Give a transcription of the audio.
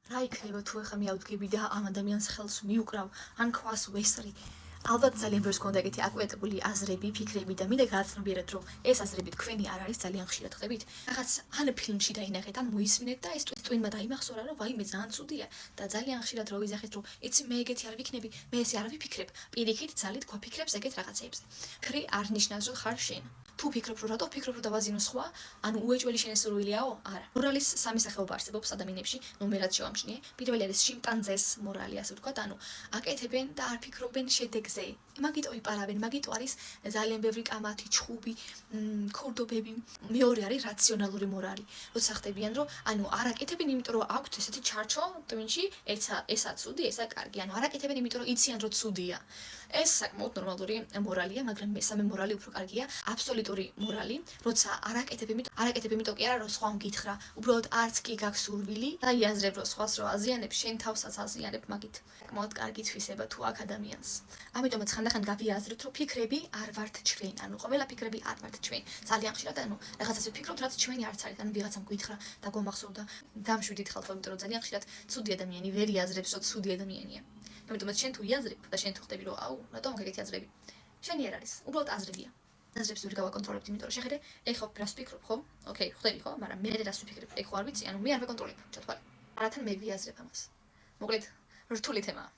რა იქნება თუ ახლა მე ავდგები და ამ ადამიანს ხელს მიუკრავ, ან ქვას ვესწრი. ალბათ ძალიან ბევრს გქონდა ეგეთი აკვეთებული აზრები, ფიქრები და მინდა გააცნობიეროთ, რომ ეს აზრები თქვენი არ არის ძალიან ხშირად ხდებით. რაღაც ან ფილმში დაინახეთ, ან მოისმინეთ და ეს ტვინმა დაიმახსოვრა, რომ ვაიმე ძალიან ცუდია და ძალიან ხშირად რო ვიზახეთ, რომ იცი მე ეგეთი არ ვიქნები, მე ესე არ ვიფიქრებ, პირიქით ძალით გვაფიქრებს ეგეთ რაღაცეებზე. ფიქრი არ ნიშნავს, რომ ხარ შენ. თუ ფიქრობ, რომ რატო ფიქრობ, რომ დავაზინო სხვა, ანუ უეჭველი შენესრულიაო? არა. მორალის სამი სახეობა არსებობს ადამიანებში, ნუ მე რაც შევამჩნიე. პირველი არის შიმპანზეს მორალი, ასე ვთქვათ, ანუ აკეთებენ და არ ფიქრობენ შედეგზე. მაგიტო იპარავენ, მაგიტო არის ძალიან ბევრი კამათი, ჩხუბი, ქორდობები. მეორე არის რაციონალური მორალი. როცა ხდებიან, რომ ანუ არ აკეთებენ, იმიტომ რომ აქვთ ესეთი ჩარჩო ტვინში, ესა ცუდი, ესა კარგი. ანუ არ აკეთებენ, იმიტომ რომ იციან, რომ ცუდია. ეს საკმაოდ ნორმალური მორალია, მაგრამ მესამე მორალი უფრო კარგია, აბსოლუტური მორალი, როცა არ აკეთებ, იმიტომ კი არა, რომ სხვამ გითხრა, უბრალოდ არც კი გაქვს სურვილი და იაზრებ, რომ სხვას რო აზიანებ, შენ თავსაც აზიანებ მაგით. საკმაოდ კარგი თვისება თუ აქ ადამიანს. ამიტომაც ხანდახან გავიაზროთ, რომ ფიქრები არ ვართ ჩვენ, ანუ ყველა ფიქრები არ ვართ ჩვენ. ძალიან ხშირად ანუ რაღაცას ვფიქრობთ, რაც ჩვენი არც არის, ანუ ვიღაცამ გითხრა და გვამახსოვდა, დამშვიდით ხალხო, იმიტომ რომ ძალიან ხშირად ცუდი ადამიანი ვერ იაზრებს, რომ ცუდი ადამიანია. ამიტომაც შენ თუ იაზრებ და შენ თუ ხდები, რომ აუ, რატომ გაგეთი აზრები? შენი არ არის, უბრალოდ აზრებია. აზრებს ვერ გავაკონტროლებთ, იმიტომ რომ შეხედე, ეხლა რას ვფიქრობ, ხო? ოკეი, ხდები, ხო? მაგრამ მე რას ვფიქრებ? ეგ ხო არ ვიცი, ანუ მე არ ვაკონტროლებ, ჩათვალე. არათან მე ვიაზრებ ამას. მოკლედ, რთული თემაა.